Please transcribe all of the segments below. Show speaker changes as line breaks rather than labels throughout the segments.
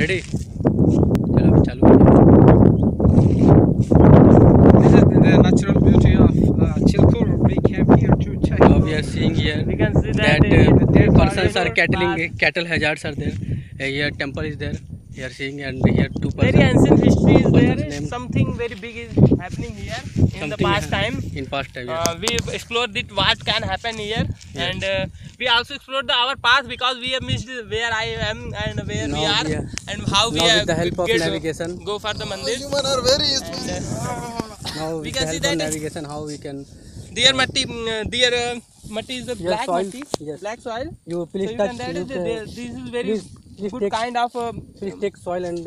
Ready? चलो अभी चालू करते हैं।
This is the natural beauty of Chilkur. We came here to check.
Now we are seeing here
We can see
that
that
persons are
corridor
cattle hazards are there. Here temple is there. We are seeing and here two persons.
very ancient history is
Person's
there.
name.
Something very big is happening here in the
Something
past time.
In past time. Yeah.
We explored it what can happen here,
Yeah.
and we also explored our path because we have missed where I am and where
Now
we are,
we are-
and how we
now
have
with the help of navigation.
go for the mandir.
Human are very
And,
Now
we
with
can
the
see
help of
that-
navigation, how we can.
dear matti, matti is the
Yes,
black
soil.
matti,
Yes.
black soil.
You
So
please
you
touch.
can that is this is very
please
good
take-
kind of.
Please take soil and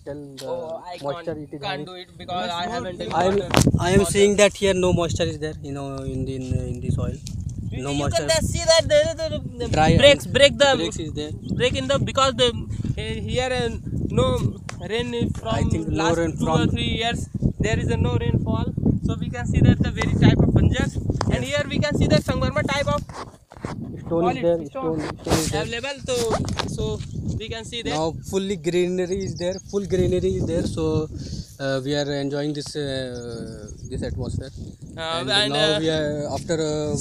tell the
I
moisture
can't,
it is
can't
having.
do it because I haven't.
I am seeing that here no moisture is there. You know, in the soil. No
you
moisture.
can just see that the
Dry
breaks
and
break the
breaks is there.
break in the because the here no rain is from
I think no
last
rain
2 or
from-
3 years there is a no rainfall, so we can see that the very type of banjar, and here we can see the Sangmarma type of
Stone is there.
Stone.
Stone is there.
available, so we can see that.
Now fully greenery is there. Full greenery is there. So we are enjoying this atmosphere. And now we are after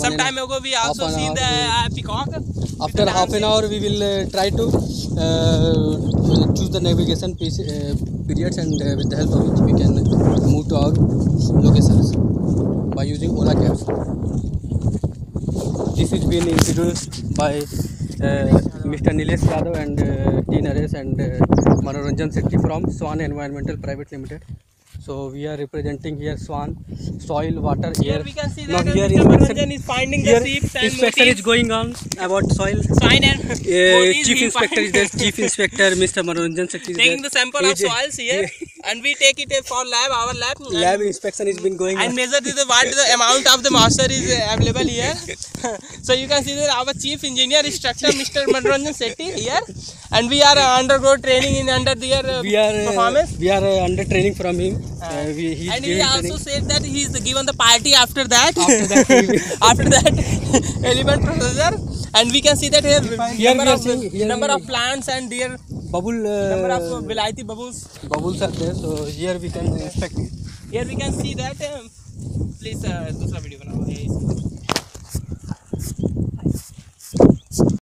Some time ago we also
half an
seen the
hour
peacock.
after half an hour we will try to choose the navigation periods, and with the help of which we can move to our locations by using Ola cabs. This is been introduced by Mr. Nilesh Yadav and T. Naresh and Manoranjan Sethi from Swan Environmental Private Limited. So we are representing here Swan soil water.
Here we can see
now
that
here
Mr.
inspection,
Manoranjan is finding the
here
sheep and
inspection is
motifs.
going on about soil.
Sign and motifs
Chief
he
Inspector is
find.
there. Chief Inspector Mr. Manoranjan Sethi is
Taking
there.
the sample of soils here, and we take it for our lab.
Lab inspection has been going
And
on.
measure what the amount of the moisture is available here. So you can see that our chief engineer is structure Mr. Manoranjan Sethi here, and we are undergo training in under their performance.
We are under training from him. He
And he also
training.
said that he is given the party after that.
After that, he will-
after that element procedure, and we can see that here
Here
number
we are
of
seeing- here
number
we-
of plants and their
Bubble
number of vilaiti bubbles.
bubbles are there. So here we can inspect it.
Here we can see that. Please दूसरा video बनाओ.